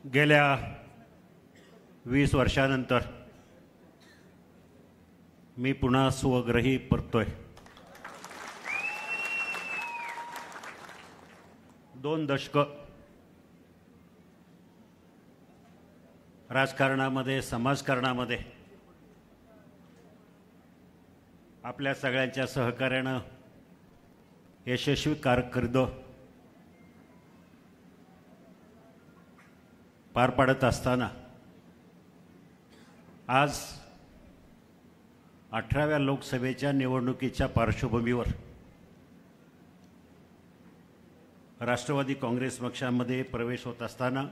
गेल्या 20 वर्षानंतर मी पुन्हा स्वग्रही परतोय। 2 दशक राजकारणामध्ये, समाजकारणामध्ये आपल्या सगळ्यांच्या सहकार्यानं यशस्वी कारकीर्द पार पाडत असताना आज 18व्या लोकसभेच्या निवडणुकीच्या पार्श्वभूमीवर राष्ट्रवादी काँग्रेस पक्षामध्ये प्रवेश होत असताना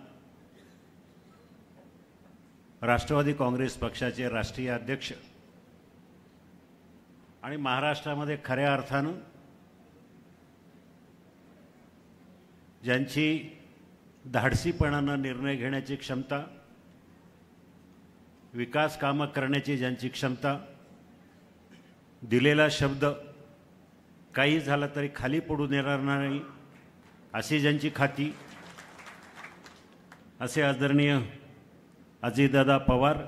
राष्ट्रवादी काँग्रेस पक्षाचे राष्ट्रीय अध्यक्ष आणि महाराष्ट्रामध्ये खऱ्या अर्थानं ज्यांची धाडसीपणानं निर्णय घेण्याची क्षमता, विकास कामं करण्याची ज्यांची क्षमता, दिलेला शब्द काही झालं तरी खाली पडून येणार नाही अशी ज्यांची खाती, असे आदरणीय अजितदादा पवार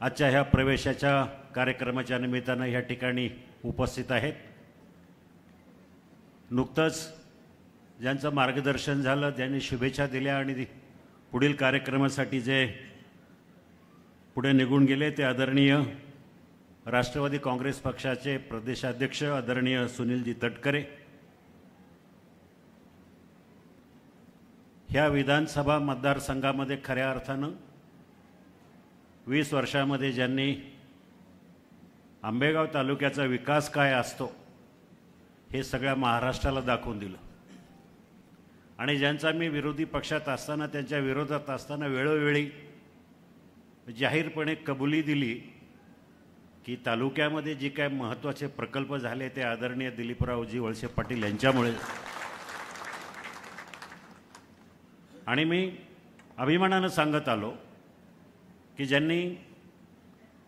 आजच्या ह्या प्रवेशाच्या कार्यक्रमाच्या निमित्तानं ह्या ठिकाणी उपस्थित आहेत। नुकतंच ज्यांचं मार्गदर्शन झालं, ज्यांनी शुभेच्छा दिल्या आणि पुढील कार्यक्रमासाठी जे पुढे निघून गेले ते आदरणीय राष्ट्रवादी काँग्रेस पक्षाचे प्रदेशाध्यक्ष आदरणीय सुनीलजी तटकरे, ह्या विधानसभा मतदारसंघामध्ये खऱ्या अर्थानं 20 वर्षामध्ये ज्यांनी आंबेगाव तालुक्याचा विकास काय असतो हे सगळ्या महाराष्ट्राला दाखवून दिलं आणि ज्यांचा मी विरोधी पक्षात असताना, त्यांच्या विरोधात असताना वेळोवेळी जाहीरपणे कबुली दिली की तालुक्यामध्ये जे काय महत्त्वाचे प्रकल्प झाले ते आदरणीय दिलीपरावजी वळसे पाटील यांच्यामुळे, आणि मी अभिमानानं सांगत आलो की ज्यांनी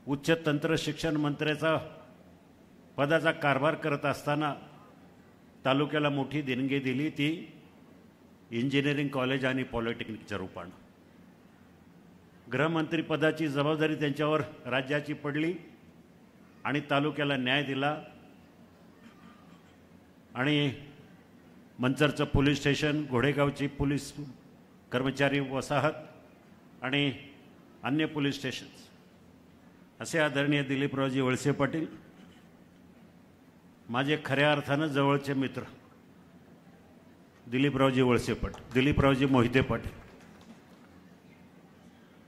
उच्च तंत्र शिक्षण मंत्र्याचा पदाचा कारभार करत असताना तालुक्याला मोठी देणगी दिली ती इंजिनिअरिंग कॉलेज आणि पॉलिटेक्निकच्या रूपानं। गृहमंत्रीपदाची जबाबदारी त्यांच्यावर राज्याची पडली आणि तालुक्याला न्याय दिला आणि मंचरचं पोलीस स्टेशन, घोडेगावची पोलीस कर्मचारी वसाहत आणि अन्य पोलीस स्टेशन्स असे आदरणीय दिलीपरावजी वळसे पाटील माझे खऱ्या अर्थानं जवळचे मित्र दिलीपरावजी वळसे पाटील, दिलीपरावजी मोहिते पाटील,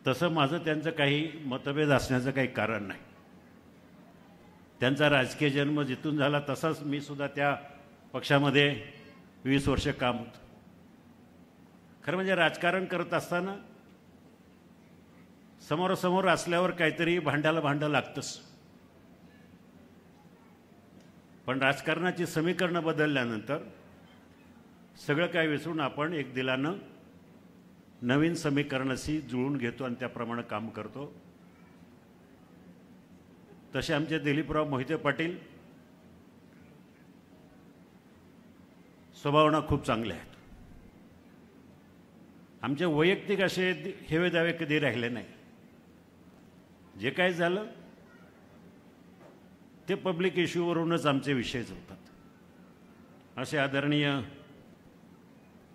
तसं माझं त्यांचं काही मतभेद असण्याचं काही कारण नाही। त्यांचा राजकीय जन्म जिथून झाला तसाच मी सुद्धा त्या पक्षामध्ये 20 वर्ष काम होतं। खरं म्हणजे राजकारण करत असताना समोरासमोर असल्यावर काहीतरी भांडं लागतंच, पण राजकारणाची समीकरणं बदलल्यानंतर सगळं काय विसरून आपण एक दिलानं नवीन समीकरणाशी जुळून घेतो आणि त्याप्रमाणे काम करतो। तसे आमचे दिलीपराव मोहिते पाटील स्वभावानं खूप चांगले आहेत। आमचे वैयक्तिक असे हेवे दावे कधी राहिले नाही। जे काय झालं ते पब्लिक इश्यूवरूनच आमचे विषय होतात। असे आदरणीय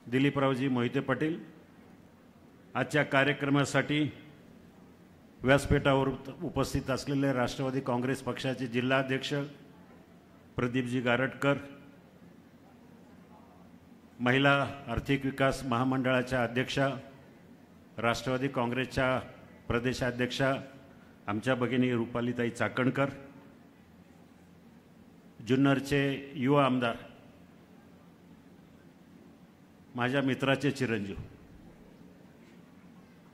दिलीपरावजी मोहिते पाटील आजच्या कार्यक्रमासाठी व्यासपीठावर उपस्थित असलेले राष्ट्रवादी काँग्रेस पक्षाचे जिल्हाध्यक्ष प्रदीपजी गारटकर, महिला आर्थिक विकास महामंडळाच्या अध्यक्षा, राष्ट्रवादी काँग्रेसच्या प्रदेशाध्यक्षा आमच्या भगिनी रुपालीताई चाकणकर, जुन्नरचे युवा आमदार माझ्या मित्राचे चिरंजीव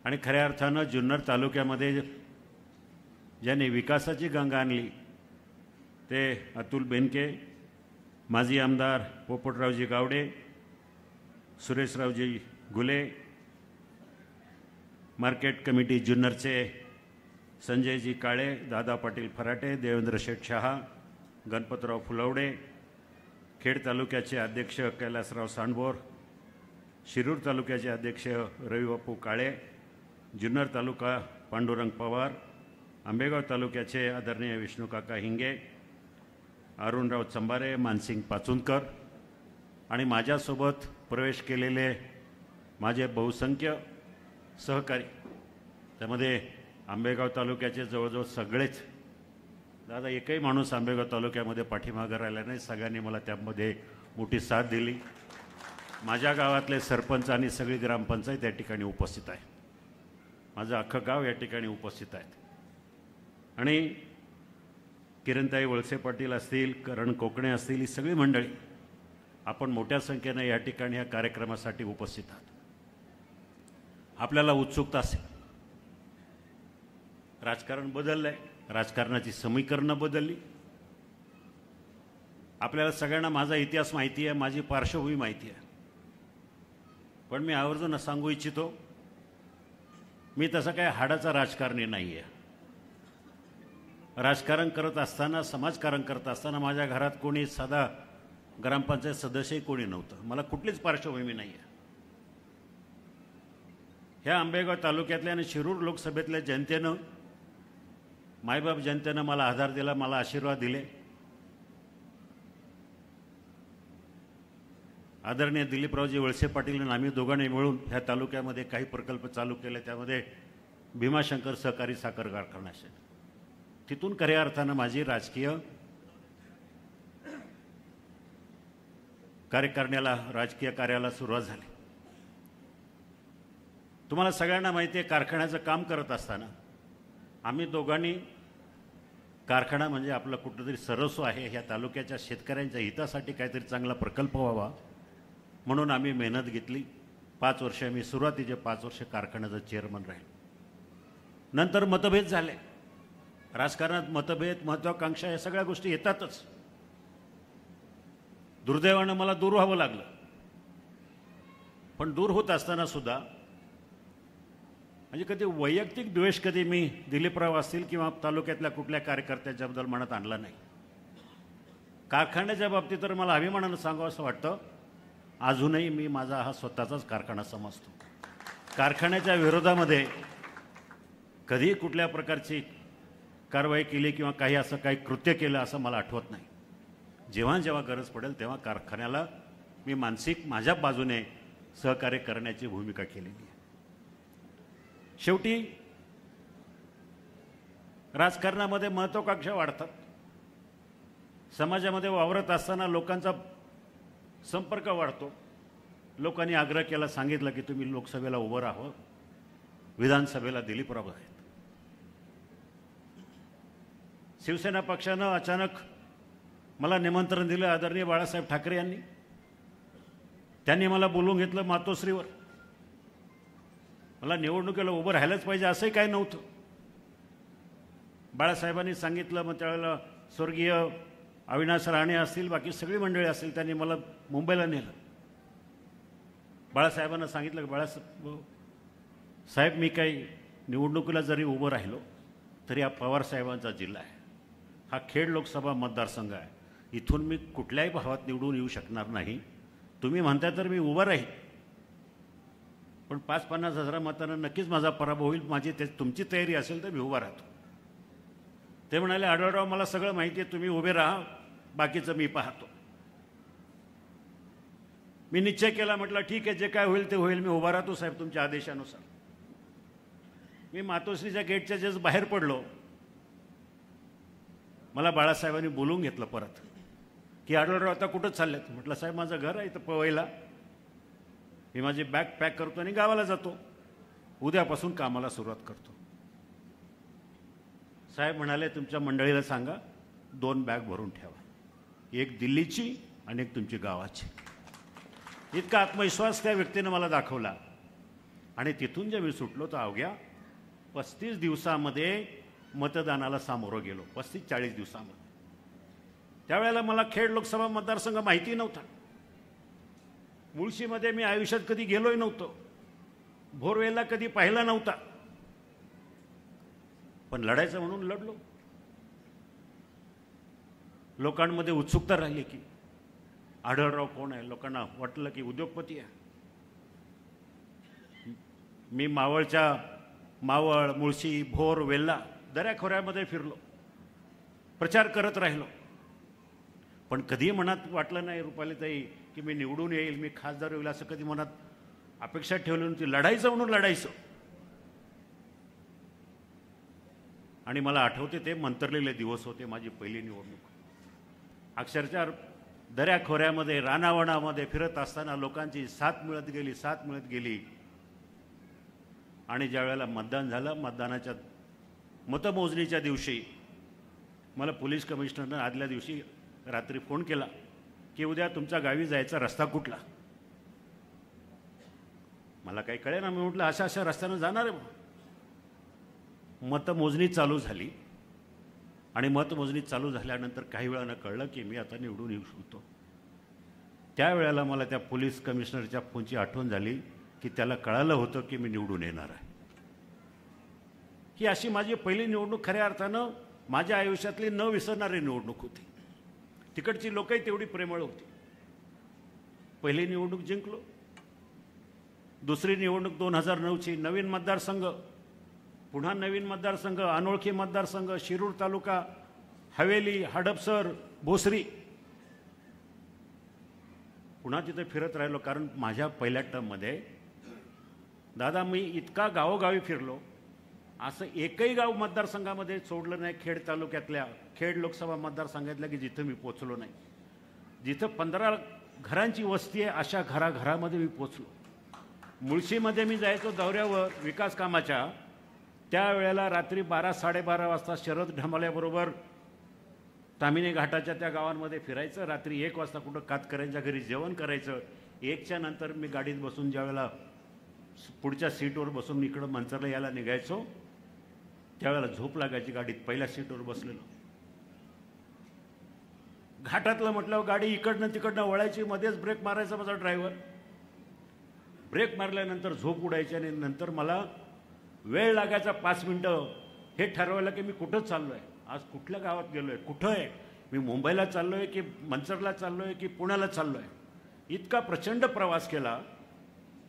आणि खऱ्या अर्थानं जुन्नर तालुक्यामध्ये ज्यांनी विकासाची गंगा आणली ते अतुल बेनके, माजी आमदार पोपटरावजी गावडे, सुरेशरावजी घुले, मार्केट कमिटी जुन्नरचे संजयजी काळे, दादा पाटील फराटे, देवेंद्र शेठ शहा, गणपतराव फुलवडे, खेड तालुक्याचे अध्यक्ष कैलासराव सांडबोर, शिरूर तालुक्याचे अध्यक्ष रविबापू काळे, जुन्नर तालुका पांडुरंग पवार, आंबेगाव तालुक्याचे आदरणीय विष्णुकाका हिंगे, अरुणराव चंबारे, मानसिंग पाचुनकर आणि माझ्यासोबत प्रवेश केलेले माझे बहुसंख्य सहकारी, त्यामध्ये आंबेगाव तालुक्याचे जवळजवळ सगळेच. दादा एकही माणूस आंबेगाव तालुक्यामध्ये पाठीमागं राहिला नाही, सगळ्यांनी मला त्यामध्ये मोठी साथ दिली. माझ्या गावातले सरपंच आणि सगळी ग्रामपंचायत या ठिकाणी उपस्थित आहे. माझं अख्खं गाव या ठिकाणी उपस्थित आहेत. आणि किरणताई वळसे पाटील असतील, करण कोकणे असतील, ही सगळी मंडळी आपण मोठ्या संख्येनं या ठिकाणी या कार्यक्रमासाठी उपस्थित आहात. आपल्याला उत्सुकता असेल, राजकारण बदललं आहे, राजकारणाची समीकरणं बदलली. आपल्याला सगळ्यांना माझा इतिहास माहिती आहे, माझी पार्श्वभूमी माहिती आहे. पण मी आवर्जून सांगू इच्छितो, मी तसं काय हाडाचा राजकारणी नाही आहे. राजकारण करत असताना, समाजकारण करत असताना माझ्या घरात कोणी साधा ग्रामपंचायत सदस्यही कोणी नव्हतं. मला कुठलीच पार्श्वभूमी नाही आहे. ह्या आंबेगाव तालुक्यातल्या आणि शिरूर लोकसभेतल्या जनतेनं, मायबाप जनतेनं मला आधार दिला, मला आशीर्वाद दिले. आदरणीय दिलीपरावजी वळसे पाटील आणि आम्ही दोघांनी मिळून ह्या तालुक्यामध्ये काही प्रकल्प चालू केले. त्यामध्ये भीमाशंकर सहकारी साखर कारखाना असेल. तिथून खऱ्या अर्थानं माझी राजकीय कार्यकारिणीला, राजकीय कार्याला सुरुवात झाली. तुम्हाला सगळ्यांना माहिती आहे, कारखान्याचं काम करत असताना आम्ही दोघांनी, कारखाना म्हणजे आपलं कुठंतरी सर्वस्व आहे, ह्या तालुक्याच्या शेतकऱ्यांच्या हितासाठी काहीतरी चांगला प्रकल्प व्हावा म्हणून आम्ही मेहनत घेतली. 5 वर्ष मी सुरुवातीचे 5 वर्ष कारखान्याचं चेअरमन राहील. नंतर मतभेद झाले. राजकारणात मतभेद, महत्त्वाकांक्षा या सगळ्या गोष्टी येतातच. दुर्दैवानं मला दूर व्हावं लागलं. पण दूर होत असताना सुद्धा म्हणजे कधी वैयक्तिक द्वेष कधी मी दिलीपराव असतील किंवा तालुक्यातल्या कुठल्या कार्यकर्त्याच्याबद्दल मनात आणला नाही. कारखान्याच्या बाबतीत तर मला अभिमानानं सांगावं असं वाटतं, अजूनही मी माझा हा स्वतःचाच कारखाना समजतो. कारखान्याच्या विरोधामध्ये कधीही कुठल्या प्रकारची कारवाई केली किंवा काही असं काही कृत्य केलं असं मला आठवत नाही. जेव्हा जेव्हा गरज पडेल तेव्हा कारखान्याला मी मानसिक माझ्या बाजूने सहकार्य करण्याची भूमिका केलेली आहे. शेवटी राजकारणामध्ये महत्त्वाकांक्षा वाढतात. समाजामध्ये वावरत असताना लोकांचा संपर्क वाढतो. लोकांनी आग्रह केला, सांगितलं की तुम्ही लोकसभेला उभं राहावं, विधानसभेला दिलीपराव आहेत. शिवसेना पक्षानं अचानक मला निमंत्रण दिलं आदरणीय बाळासाहेब ठाकरे यांनी. त्यांनी मला बोलवून घेतलं मातोश्रीवर. मला निवडणुकीला उभं राहायलाच पाहिजे असंही काही नव्हतं. बाळासाहेबांनी सांगितलं. मग त्यावेळेला स्वर्गीय अविनाश राणे असतील, बाकी सगळी मंडळी असतील, त्यांनी मला मुंबईला नेलं. बाळासाहेबांना सांगितलं की बाळासाहेब मी काही निवडणुकीला जरी उभं राहिलो तरी हा पवारसाहेबांचा जिल्हा आहे, हा खेड लोकसभा मतदारसंघ आहे, इथून मी कुठल्याही भावात निवडून येऊ शकणार नाही. तुम्ही म्हणताय तर मी उभं राहील, पण 5-50 हजार मतांना नक्कीच माझा पराभव होईल. माझी तुमची तयारी असेल तर मी उभा राहतो. ते म्हणाले, आढळराव मला सगळं माहिती आहे, तुम्ही उभे राहा, बाकीचं मी पाहतो. मी निश्चय केला, म्हटलं ठीक आहे, जे काय होईल ते होईल, मी उभा राहतो साहेब तुमच्या आदेशानुसार. मी मातोश्रीच्या गेटच्या जस्ट बाहेर पडलो. मला बाळासाहेबांनी बोलवून घेतलं परत की आढळराव आता कुठं चाललेत. म्हटलं साहेब माझं घर आहे इथं पवईला, मी माझी बॅग पॅक करतो आणि गावाला जातो, उद्यापासून कामाला सुरुवात करतो. साहेब म्हणाले, तुमच्या मंडळीला सांगा 2 बॅग भरून ठेवा, एक दिल्लीची आणि एक तुमची गावाची. इतका आत्मविश्वास त्या व्यक्तीनं मला दाखवला. आणि तिथून जे मी सुटलो तर अवघ्या 35 दिवसामध्ये मतदानाला सामोरं गेलो. 35-40 दिवसामध्ये. त्यावेळेला मला खेड लोकसभा मतदारसंघ माहिती नव्हता. मुळशीमध्ये मी आयुष्यात कधी गेलोय नव्हतो, भोरवेला कधी पाहिला नव्हता, पण लढायचं म्हणून लढलो. लोकांमध्ये उत्सुकता राहिली की आढळराव कोण आहे. लोकांना वाटलं की उद्योगपती आहे. मी मावळ, मुळशी, भोर, वेल्हा दऱ्याखोऱ्यामध्ये फिरलो, प्रचार करत राहिलो. पण कधीही मनात वाटलं नाही रुपालीताई की मी निवडून येईल, मी खासदार होईल, असं कधी मनात अपेक्षा ठेवली नव्हती. लढायचं म्हणून लढायचं. आणि मला आठवते ते मंतरलेले दिवस होते, माझी पहिली निवडणूक. अक्षरशः दऱ्याखोऱ्यामध्ये रानावनामध्ये फिरत असताना लोकांची साथ मिळत गेली. आणि ज्या वेळेला मतदान झालं, मतदानाच्या मतमोजणीच्या दिवशी मला पोलीस कमिशनरनं आदल्या दिवशी रात्री फोन केला की उद्या तुमच्या गावी जायचा रस्ता कुठला. मला काही कळेना. मी म्हटलं अशा रस्त्यानं जाणार आहे. मतमोजणी चालू झाली आणि मतमोजणी चालू झाल्यानंतर काही वेळानं कळलं की मी आता निवडून येऊ शकतो. त्यावेळेला मला त्या पोलीस कमिशनरच्या फोनची आठवण झाली की त्याला कळालं होतं की मी निवडून येणार आहे. ही अशी माझी पहिली निवडणूक खऱ्या अर्थानं माझ्या आयुष्यातली न विसरणारी निवडणूक होती. तिकडची लोकही तेवढी प्रेमळ होती. पहिली निवडणूक जिंकलो. दुसरी निवडणूक 2009ची, नवीन मतदारसंघ, पुन्हा नवीन मतदारसंघ, अनोळखी मतदारसंघ, शिरूर तालुका, हवेली, हडपसर, भोसरी. पुन्हा तिथे फिरत राहिलो. कारण माझ्या पहिल्या टर्ममध्ये दादा मी इतका गावोगावी फिरलो, असं एकही गाव मतदारसंघामध्ये सोडलं नाही खेड तालुक्यातल्या, खेड लोकसभा मतदारसंघातल्या की जिथं मी पोचलो नाही. जिथं 15 घरांची वस्ती आहे अशा घराघरामध्ये मी पोचलो. मुळशीमध्ये मी जायचो दौऱ्यावर विकास कामाच्या. त्यावेळेला रात्री 12-12:30 वाजता शरद ढमाल्याबरोबर तामिनी घाटाच्या त्या गावांमध्ये फिरायचं. रात्री 1 वाजता कुठं कातकऱ्यांच्या घरी जेवण करायचं. 1च्या नंतर मी गाडीत बसून ज्यावेळेला पुढच्या सीटवर बसून इकडं मंचरला यायला निघायचो त्यावेळेला झोप लागायची गाडीत पहिल्या सीटवर बसलेलो. घाटातलं म्हटल्यावर गाडी इकडनं तिकडनं वळायची, मध्येच ब्रेक मारायचा माझा ड्रायव्हर. ब्रेक मारल्यानंतर झोप उडायची आणि नंतर मला वेळ लागायचा 5 मिनटं हे ठरवायला की मी कुठं चाललो आहे, आज कुठल्या गावात गेलो आहे, कुठं आहे, मी मुंबईला चाललो आहे की मंचरला चाललो आहे की पुण्याला चाललो आहे. इतका प्रचंड प्रवास केला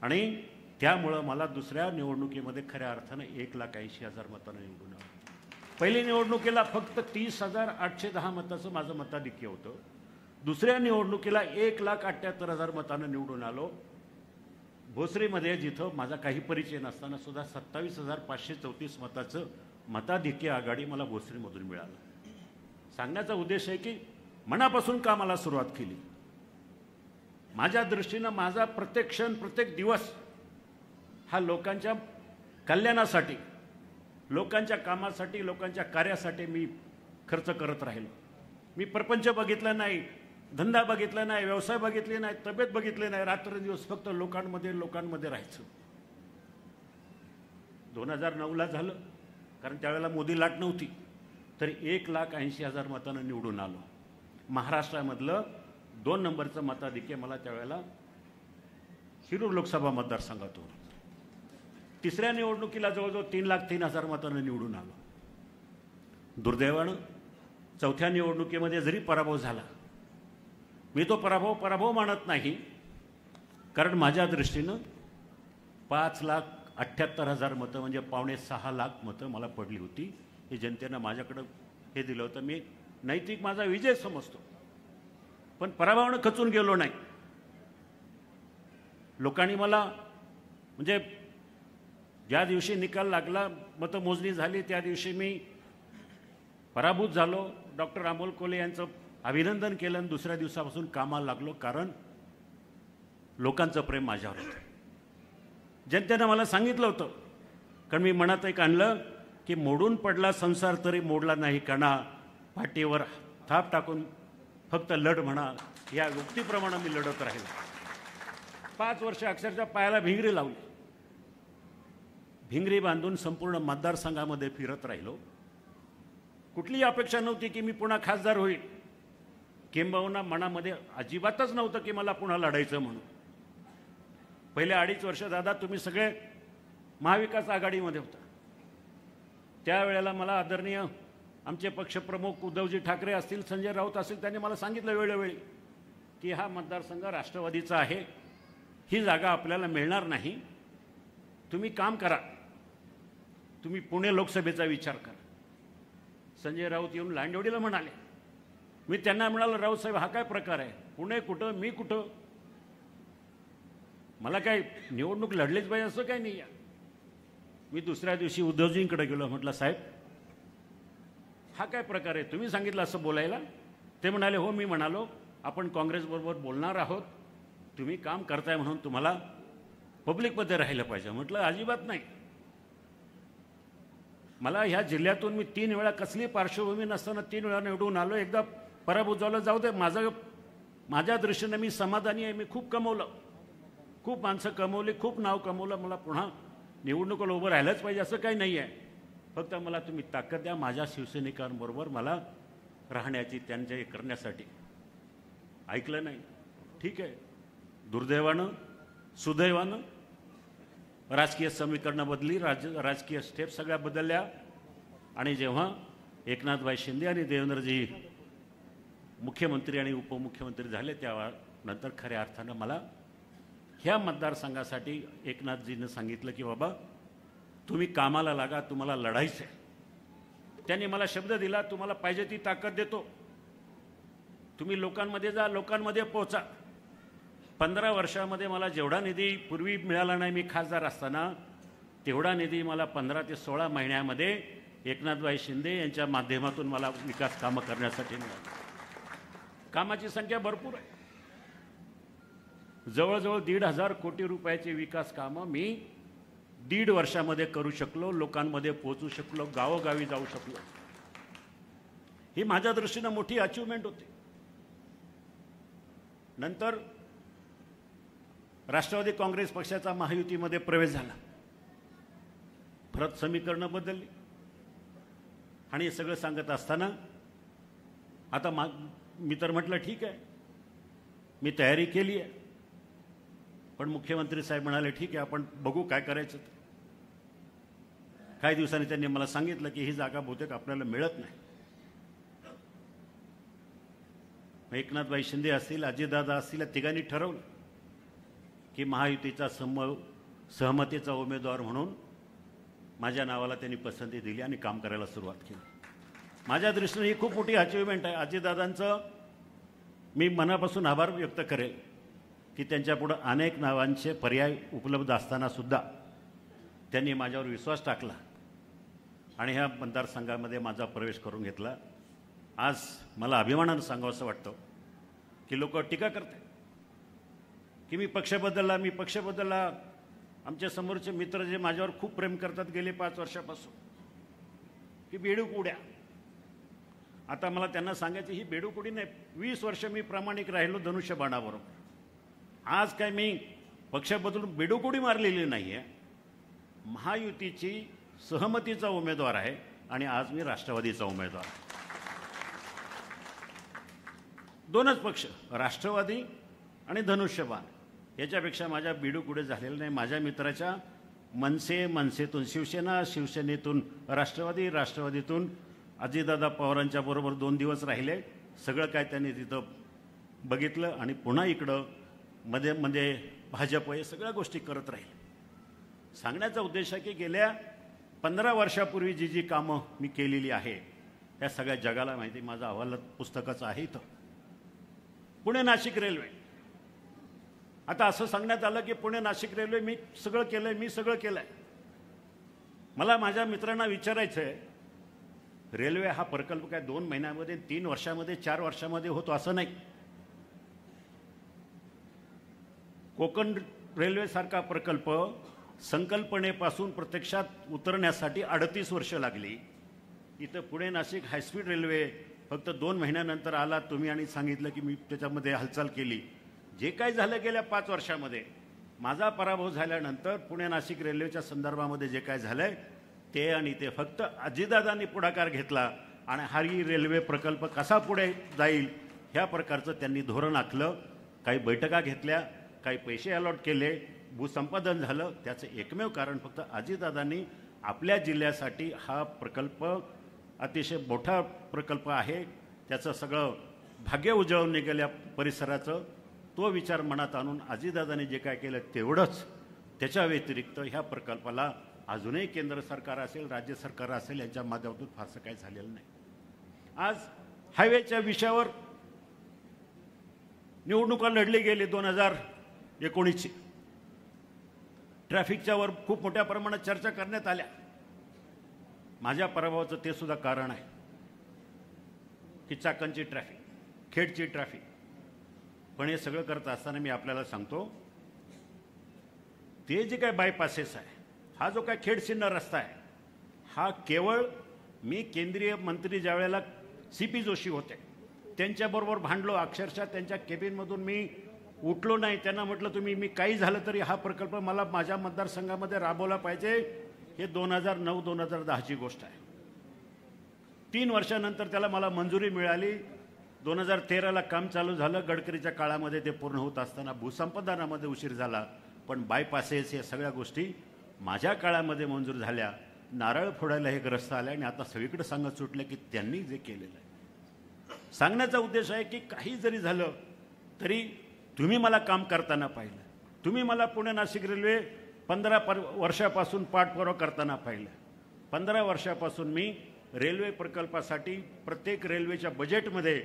आणि त्यामुळं मला दुसऱ्या निवडणुकीमध्ये खऱ्या अर्थानं 1,80,000 मतांना निवडून आलो. पहिली निवडणुकीला फक्त 30,810 मताचं माझं मताधिक्य होतं. दुसऱ्या निवडणुकीला 1,78,000 मतांना निवडून आलो. भोसरीमध्ये जिथं माझा काही परिचय नसताना सुद्धा 27,534 मताचं मताधिक्य आघाडी मला भोसरीमधून मिळालं. सांगण्याचा उद्देश आहे की मनापासून कामाला सुरुवात केली. माझ्या दृष्टीनं माझा प्रत्येक क्षण, प्रत्येक दिवस हा लोकांच्या कल्याणासाठी, लोकांच्या कामासाठी, लोकांच्या कार्यासाठी मी खर्च करत राहिलो. मी प्रपंच बघितला नाही, धंदा बघितला नाही, व्यवसाय बघितले नाही, तब्येत बघितली नाही. रात्रंदिवस फक्त लोकांमध्ये राहायचं. 2009ला झालं, कारण त्यावेळेला मोदी लाट नव्हती, तरी 1,80,000 मतांना निवडून आलो. महाराष्ट्रामधलं 2 नंबरचं मताधिक्य मला त्यावेळेला शिरूर लोकसभा मतदारसंघातून. तिसऱ्या निवडणुकीला जवळजवळ 3,03,000 मतांना निवडून आलो. दुर्दैवानं चौथ्या निवडणुकीमध्ये जरी पराभव झाला, मी तो पराभव मानत नाही. कारण माझ्या दृष्टीनं 5,78,000 मतं म्हणजे 5.25 लाख मतं मला पडली होती. हे जनतेनं माझ्याकडं हे दिलं होतं. मी नैतिक माझा विजय समजतो, पण पराभवानं खचून गेलो नाही. लोकांनी मला म्हणजे ज्या दिवशी निकाल लागला, मतमोजणी झाली, त्या दिवशी मी पराभूत झालो. डॉक्टर अमोल कोल्हे यांचं अभिनंदन केलं आणि दुसऱ्या दिवसापासून कामाला लागलो. कारण लोकांचं प्रेम माझ्यावर होतं. जनतेनं मला सांगितलं होतं, कारण मी मनात एक आणलं की मोडून पडला संसार तरी मोडला नाही कणा, पाठीवर थाप टाकून फक्त लढ म्हणा, या उक्तीप्रमाणे मी लढत राहिलो. 5 वर्ष अक्षरशः पायाला भिंगरी लावली. भिंगरी बांधून संपूर्ण मतदारसंघामध्ये फिरत राहिलो. कुठलीही अपेक्षा नव्हती की मी पुन्हा खासदार होईल. किंबहुना मनामध्ये अजिबातच नव्हतं की मला पुन्हा लढायचं म्हणून. पहिल्या 2.5 वर्ष दादा तुम्ही सगळे महाविकास आघाडीमध्ये होता. त्यावेळेला मला आदरणीय आमचे पक्षप्रमुख उद्धवजी ठाकरे असतील, संजय राऊत असतील, त्यांनी मला सांगितलं वेळोवेळी की हा मतदारसंघ राष्ट्रवादीचा आहे, ही जागा आपल्याला मिळणार नाही. तुम्ही काम करा, तुम्ही पुणे लोकसभेचा विचार करा. संजय राऊत येऊन लांडवडीला म्हणाले. मी त्यांना म्हणालो, राऊत साहेब हा काय प्रकार आहे? पुणे कुठं, मी कुठं? मला काय निवडणूक लढलीच पाहिजे असं काही नाही आहे. मी दुसऱ्या दिवशी उद्धवजींकडे गेलो. म्हटलं, साहेब हा काय प्रकार आहे? तुम्ही सांगितलं असं बोलायला? ते म्हणाले, हो मी म्हणालो आपण काँग्रेसबरोबर बोलणार आहोत, तुम्ही काम करताय म्हणून तुम्हाला पब्लिकमध्ये राहिलं पाहिजे. म्हटलं अजिबात नाही. मला ह्या जिल्ह्यातून मी 3 वेळा कसली पार्श्वभूमी नसताना 3 वेळा निवडून आलो. एकदा पराभूत झालं, जाऊ दे. माझ्या दृष्टीने मी समाधानी आहे. मी खूप कमवलं, खूप माणसं कमवली, खूप नाव कमवलं. मला पुन्हा निवडणुकीला उभं राहिलंच पाहिजे असं काही नाही आहे. फक्त मला तुम्ही ताकद द्या माझ्या शिवसैनिकांबरोबर मला राहण्याची, त्यांच्या हे करण्यासाठी. ऐकलं नाही. ठीक आहे, दुर्दैवानं सुदैवानं राजकीय समीकरणं बदली, राजकीय स्टेप सगळ्या बदलल्या. आणि जेव्हा एकनाथभाई शिंदे आणि देवेंद्रजी मुख्यमंत्री आणि उपमुख्यमंत्री झाले, तेव्हा नंतर खऱ्या अर्थानं मला ह्या मतदारसंघासाठी एकनाथजीनं सांगितलं की बाबा तुम्ही कामाला लागा, तुम्हाला लढायचं आहे. त्यांनी मला शब्द दिला, तुम्हाला पाहिजे ती ताकद देतो, तुम्ही लोकांमध्ये जा, लोकांमध्ये पोहोचा. 15 वर्षामध्ये मला जेवढा निधी पूर्वी मिळाला नाही, मी खासदार असताना, तेवढा निधी मला 15 ते 16 महिन्यामध्ये एकनाथभाई शिंदे यांच्या माध्यमातून मला विकास कामं करण्यासाठी मिळाली. कामाची संख्या भरपूर आहे. जवळजवळ 1,500 कोटी रुपयाचे विकास कामं मी 1.5 वर्षामध्ये करू शकलो, लोकांमध्ये पोहोचू शकलो, गावोगावी जाऊ शकलो. ही माझ्या दृष्टीनं मोठी अचिव्हमेंट होती. नंतर राष्ट्रवादी काँग्रेस पक्षाचा महायुतीमध्ये प्रवेश झाला. परत समीकरणं बदलली. आणि हे सगळं सांगत असताना आता मी तर म्हटलं ठीक आहे, मी तयारी केली आहे. पण मुख्यमंत्री साहेब म्हणाले ठीक आहे, आपण बघू काय करायचं. काही दिवसांनी त्यांनी मला सांगितलं की ही जागा बहुतेक आपल्याला मिळत नाही. एकनाथभाई शिंदे असतील, अजितदादा असतील, या तिघांनी ठरवलं की महायुतीचा सहमतीचा उमेदवार म्हणून माझ्या नावाला त्यांनी पसंती दिली आणि काम करायला सुरुवात केली. माझ्या दृष्टीने ही खूप मोठी अचिव्हमेंट आहे. अजितदादांचं मी मनापासून आभार व्यक्त करेल की त्यांच्यापुढं अनेक नावांचे पर्याय उपलब्ध असताना सुद्धा त्यांनी माझ्यावर विश्वास टाकला आणि ह्या मतदारसंघामध्ये माझा प्रवेश करून घेतला. आज मला अभिमानानं सांगावं असं वाटतं की लोक टीका करतात की मी पक्ष बदलला. आमच्या समोरचे मित्र जे माझ्यावर खूप प्रेम करतात गेले 5 वर्षापासून की बेडूक उड्या. आता मला त्यांना सांगायचं ही बेडूक उडी नाही. 20 वर्ष मी प्रामाणिक राहिलो धनुष्यबाणाबरोबर. आज काय मी पक्ष बदलून बेडूक उडी मारलेली नाही आहे. महायुतीची सहमतीचा उमेदवार आहे आणि आज मी राष्ट्रवादीचा उमेदवार आहे. 2च पक्ष, राष्ट्रवादी आणि धनुष्यबाण. याच्यापेक्षा माझ्या बेडूक उडी झालेलं नाही. माझ्या मित्राच्या मनसेतून शिवसेनेतून राष्ट्रवादीतून अजितदादा पवारांच्या बरोबर 2 दिवस राहिले. सगळं काय त्यांनी तिथं बघितलं आणि पुन्हा इकडं मध्ये भाजप हे सगळ्या गोष्टी करत राहील. सांगण्याचा उद्देश आहे की गेल्या 15 वर्षापूर्वी जी कामं मी केलेली आहे त्या सगळ्या जगाला माहिती. माझं अहवाल पुस्तकाचं आहे इथं. पुणे नाशिक रेल्वे. आता असं सांगण्यात आलं की पुणे नाशिक रेल्वे मी सगळं केलंय. मला माझ्या मित्रांना विचारायचं आहे, रेल्वे हा प्रकल्प काय 2 महिन्यामध्ये, 3 वर्षामध्ये, 4 वर्षामध्ये होतो असं नाही. कोकण रेल्वेसारखा प्रकल्प संकल्पनेपासून प्रत्यक्षात उतरण्यासाठी 38 वर्ष लागली. इथं पुणे नाशिक हायस्पीड रेल्वे फक्त 2 महिन्यानंतर आला तुम्ही आणि सांगितलं की मी त्याच्यामध्ये हालचाल केली. जे काय झालं गेल्या 5 वर्षामध्ये, माझा पराभव झाल्यानंतर पुणे नाशिक रेल्वेच्या संदर्भामध्ये जे काय झालंय ते फक्त अजितदादांनी पुढाकार घेतला आणि हा रेल्वे प्रकल्प कसा पुढे जाईल ह्या प्रकारचं त्यांनी धोरण आखलं. काही बैठका घेतल्या, काही पैसे अलॉट केले, भूसंपादन झालं. त्याचं एकमेव कारण फक्त अजितदादांनी आपल्या जिल्ह्यासाठी हा प्रकल्प अतिशय मोठा प्रकल्प आहे, त्याचं सगळं भाग्य उजळून निघाल्या परिसराचं, तो विचार मनात आणून अजितदादांनी जे काय केलं तेवढंच त्याच्या व्यतिरिक्त ह्या प्रकल्पाला अजूनही केंद्र सरकार असेल, राज्य सरकार असेल, यांच्या माध्यमातून फारसं काही झालेलं नाही. आज हायवेच्या विषयावर निवडणुका लढली गेली 2019ची. ट्रॅफिकच्या वर खूप मोठ्या प्रमाणात चर्चा करण्यात आल्या. माझ्या पराभवाचं ते सुद्धा कारण आहे की चाकणची ट्रॅफिक, खेडची ट्रॅफिक. पण हे सगळं करत असताना मी आपल्याला सांगतो, ते जे काय बायपासेस आहे, हा जो काय खेड सिन्नर रस्ता आहे, हा केवळ मी केंद्रीय मंत्री ज्या वेळेला CP जोशी होते त्यांच्याबरोबर भांडलो. अक्षरशः त्यांच्या केबिनमधून मी उठलो नाही. त्यांना म्हटलं तुम्ही, मी काही झालं तरी हा प्रकल्प मला माझ्या मतदारसंघामध्ये राबवला पाहिजे. हे 2009-2010ची गोष्ट आहे. 3 वर्षानंतर त्याला मला मंजुरी मिळाली. 2013ला काम चालू झालं. गडकरीच्या काळामध्ये ते पूर्ण होत असताना भूसंपादनामध्ये उशीर झाला. पण बायपासेस या सगळ्या गोष्टी माझ्या काळामध्ये मंजूर झाल्या. नारळ फोडायला हे ग्रस्त आले आणि आता सगळीकडे सांगत सुटले की त्यांनी जे केलेलं आहे. सांगण्याचा उद्देश आहे की काही जरी झालं तरी तुम्ही मला काम करताना पाहिलं. तुम्ही मला पुणे नाशिक रेल्वे 15 वर्षापासून पाठपुरावा करताना पाहिलं. 15 वर्षापासून मी रेल्वे प्रकल्पासाठी प्रत्येक रेल्वेच्या बजेटमध्ये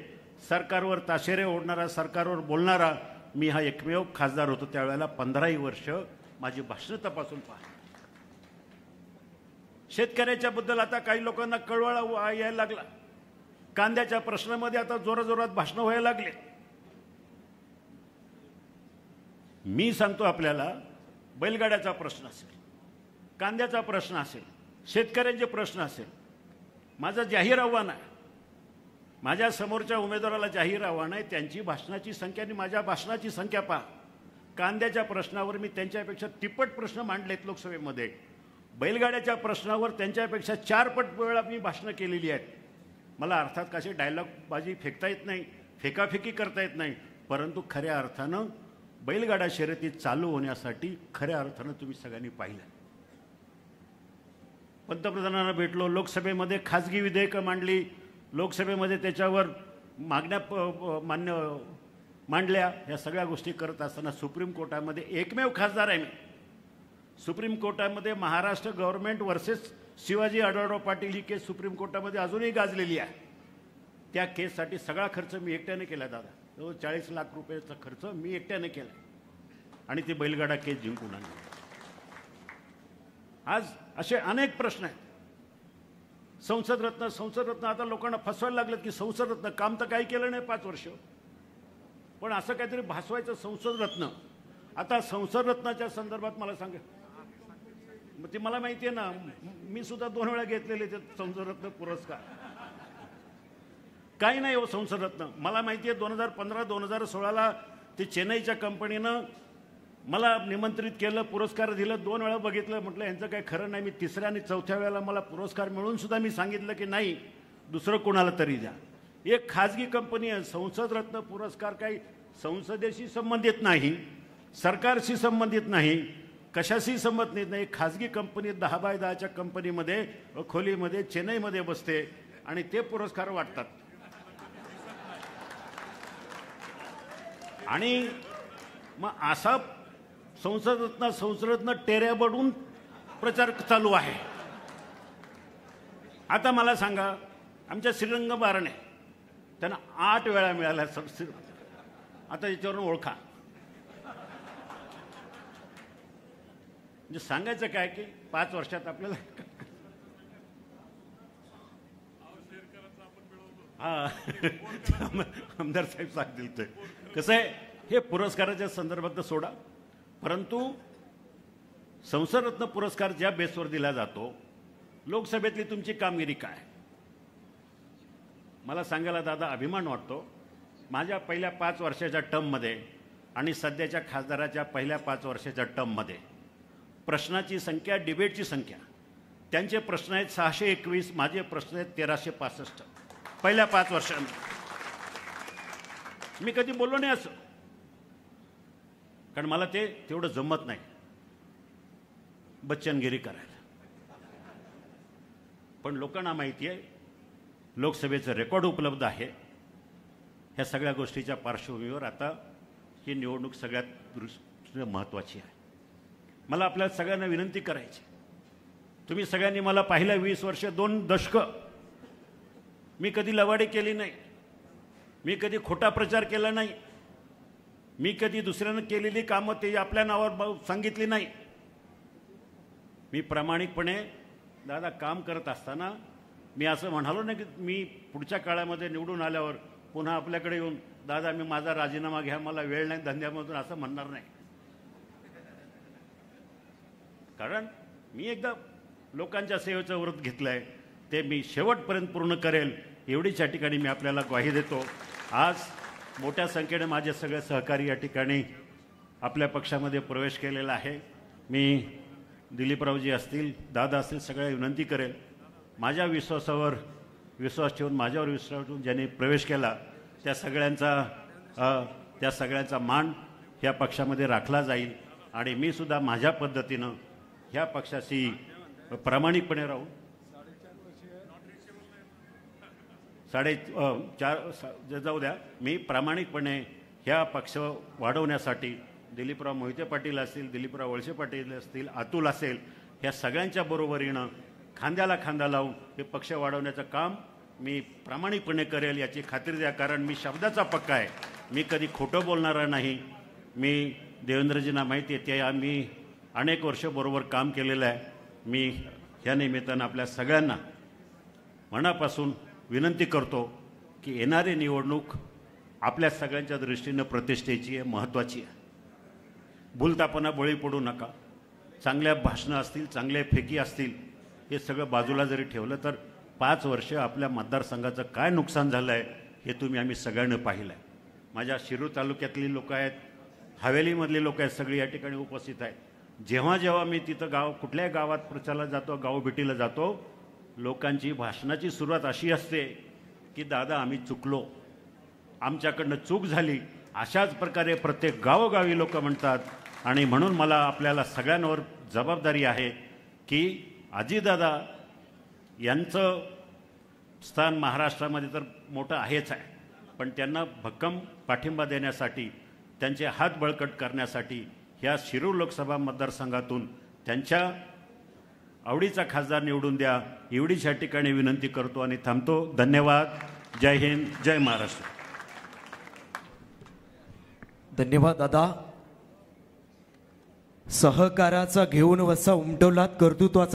सरकारवर ताशेरे ओढणारा, सरकारवर बोलणारा मी हा एकमेव खासदार होतो. त्यावेळेला 15ही वर्ष माझी भाषणं तपासून पहा. शेतकऱ्याच्या बद्दल आता काही लोकांना कळवळा यायला लागला. कांद्याच्या प्रश्नामध्ये आता जोराजोरात भाषणं व्हायला लागले. मी सांगतो आपल्याला, बैलगाड्याचा प्रश्न असेल, कांद्याचा प्रश्न असेल, शेतकऱ्यांचे प्रश्न असेल, माझं जाहीर आव्हान आहे. माझ्या समोरच्या उमेदवाराला जाहीर आव्हान आहे. त्यांची भाषणाची संख्या आणि माझ्या भाषणाची संख्या पहा. कांद्याच्या प्रश्नावर मी त्यांच्यापेक्षा तिप्पट प्रश्न मांडलेत लोकसभेमध्ये. बैलगाड्याच्या प्रश्नावर त्यांच्यापेक्षा 4 पट वेळा मी भाषणं केलेली आहेत. मला अर्थात कशी डायलॉगबाजी फेकता येत नाही, फेकाफेकी करता येत नाही, परंतु खऱ्या अर्थानं बैलगाडा शर्यती चालू होण्यासाठी खऱ्या अर्थानं तुम्ही सगळ्यांनी पाहिलं. पंतप्रधानांना भेटलो, लोकसभेमध्ये खाजगी विधेयकं मांडली, लोकसभेमध्ये त्याच्यावर मागण्या मांडल्या. या सगळ्या गोष्टी करत असताना सुप्रीम कोर्टामध्ये एकमेव खासदार आहे मी. सुप्रीम कोर्टामध्ये महाराष्ट्र गव्हर्नमेंट वर्सेस शिवाजी आढळराव पाटील ही केस सुप्रीम कोर्टामध्ये अजूनही गाजलेली आहे. त्या केससाठी सगळा खर्च मी एकट्याने केला दादा. 40 लाख रुपयाचा खर्च मी एकट्याने केला आणि ती बैलगाडा केस जिंकून आणली. आज असे अनेक प्रश्न आहेत. संसद रत्न आता लोकांना फसवायला लागलं की संसद रत्न काम तर काही केलं नाही 5 वर्ष, पण असं काहीतरी भासवायचं संसद रत्न. आता संसद रत्नाच्या संदर्भात मला सांगा, मग ते मला माहिती आहे ना, मी सुद्धा 2 वेळा घेतलेले ते संसद रत्न पुरस्कार. काही नाही हो संसद रत्न. मला माहिती आहे 2015-2016ला ते चेन्नईच्या कंपनीनं मला निमंत्रित केलं, पुरस्कार दिलं. 2 वेळा बघितलं, म्हटलं यांचं काही खरं नाही. मी 3ऱ्या आणि 4थ्या वेळेला मला पुरस्कार मिळून सुद्धा मी सांगितलं की नाही, दुसरं कोणाला तरी द्या. एक खाजगी कंपनी आहे. संसद रत्न पुरस्कार काही संसदेशी संबंधित नाही, सरकारशी संबंधित नाही, कशाशी संबंधित नाही. खाजगी कंपनी 10x10च्या कंपनीमध्ये खोलीमध्ये चेन्नईमध्ये बसते आणि ते पुरस्कार वाटतात. आणि मग असा संसद रत्न टेऱ्याबडून प्रचार चालू आहे. आता मला सांगा, आमच्या श्रीरंग बारणे त्यांना 8 वेळा मिळाला. आता याच्यावरून ओळखा. म्हणजे सांगायचं काय की 5 वर्षात आपल्याला आमदार साहेब सांगतील ते कसं आहे. हे पुरस्काराच्या संदर्भात सोडा, परंतु संसद रत्न पुरस्कार ज्या बेसवर दिला जातो, लोकसभेतली तुमची कामगिरी काय, मला सांगायला दादा अभिमान वाटतो. माझ्या पहिल्या 5 वर्षाच्या टर्ममध्ये आणि सध्याच्या खासदाराच्या पहिल्या 5 वर्षाच्या टर्ममध्ये प्रश्नाची संख्या, डिबेटची संख्या, त्यांचे प्रश्न आहेत 621, माझे प्रश्न आहेत 1365 पहिल्या 5 वर्षांमध्ये. मी कधी बोललो नाही असं, कारण मला ते तेवढं जमत नाही बच्चनगिरी करायला. पण लोकांना माहिती आहे, लोकसभेचं रेकॉर्ड उपलब्ध आहे. ह्या सगळ्या गोष्टीच्या पार्श्वभूमीवर आता ही निवडणूक सगळ्यात दृष्टीने महत्त्वाची आहे. मला आपल्या सगळ्यांना विनंती करायची, तुम्ही सगळ्यांनी मला पाहिलं 20 वर्ष 2 दशकं मी कधी लवाडी केली नाही, मी कधी खोटा प्रचार केला नाही, मी कधी दुसऱ्यानं केलेली कामं ते आपल्या नावावर सांगितली नाही. मी प्रामाणिकपणे दादा काम करत असताना मी असं म्हणालो नाही की मी पुढच्या काळामध्ये निवडून आल्यावर पुन्हा आपल्याकडे येऊन दादा मी माझा राजीनामा घ्या, मला वेळ नाही धंद्यामधून, असं म्हणणार नाही. कारण मी एकदा लोकांच्या सेवेचं व्रत घेतलं आहे, ते मी शेवटपर्यंत पूर्ण करेल एवढीच या ठिकाणी मी आपल्याला ग्वाही देतो. आज मोठ्या संख्येने माझे सगळे सहकारी या ठिकाणी आपल्या पक्षामध्ये प्रवेश केलेला आहे. मी दिलीपरावजी असतील, दादा असतील, सगळ्या विनंती करेल, माझ्या विश्वासावर विश्वास ठेवून माझ्यावर विश्वास ठेवून ज्यांनी प्रवेश केला त्या सगळ्यांचा मान ह्या पक्षामध्ये राखला जाईल. आणि मी सुद्धा माझ्या पद्धतीनं ह्या पक्षाशी प्रामाणिकपणे राहून 4.5 जाऊ द्या, मी प्रामाणिकपणे ह्या पक्ष वाढवण्यासाठी दिलीपराव मोहिते पाटील असतील, दिलीपराव वळसे पाटील असतील, अतुल असेल, ह्या सगळ्यांच्या बरोबरीनं खांद्याला खांदा लावून हे पक्ष वाढवण्याचं काम मी प्रामाणिकपणे करेल याची खात्री द्या. कारण मी शब्दाचा पक्का आहे, मी कधी खोटं बोलणारा नाही. मी देवेंद्रजींना माहिती आहे, ते आम्ही अनेक वर्ष बरोबर काम केलेलं आहे. मी ह्या निमित्तानं आपल्या सगळ्यांना मनापासून विनंती करतो की येणारी निवडणूक आपल्या सगळ्यांच्या दृष्टीनं प्रतिष्ठेची आहे, महत्त्वाची आहे. भूलतापांना बळी पडू नका. चांगल्या भाषणं असतील, चांगले फेकी असतील, हे सगळं बाजूला जरी ठेवलं तर 5 वर्ष आपल्या मतदारसंघाचं काय नुकसान झालं आहे हे आम्ही सगळ्यांनी पाहिलं आहे. माझ्या शिरूर तालुक्यातली लोक आहेत, हवेलीमधली लोक आहेत, सगळी या ठिकाणी उपस्थित आहेत. जेव्हा जेव्हा मी तिथं कुठल्याही गावात प्रचाराला जातो, गावभेटीला जातो, लोकांची भाषणाची सुरुवात अशी असते की दादा आम्ही चुकलो, आमच्याकडनं चूक झाली, अशाच प्रकारे प्रत्येक गावोगावी लोक म्हणतात. आणि म्हणून मला आपल्याला सगळ्यांवर जबाबदारी आहे की अजितदादा यांचं स्थान महाराष्ट्रामध्ये तर मोठं आहेच आहे, पण त्यांना भक्कम पाठिंबा देण्यासाठी, त्यांचे हात बळकट करण्यासाठी ह्या शिरूर लोकसभा मतदारसंघातून त्यांच्या आवडीचा खासदार निवडून द्या, एवढीच या ठिकाणी विनंती करतो आणि थांबतो. धन्यवाद. जय हिंद, जय महाराष्ट्र. धन्यवाद दादा. सहकाराचा घेऊन वसा उमटवलात, कर्तृत्वाचा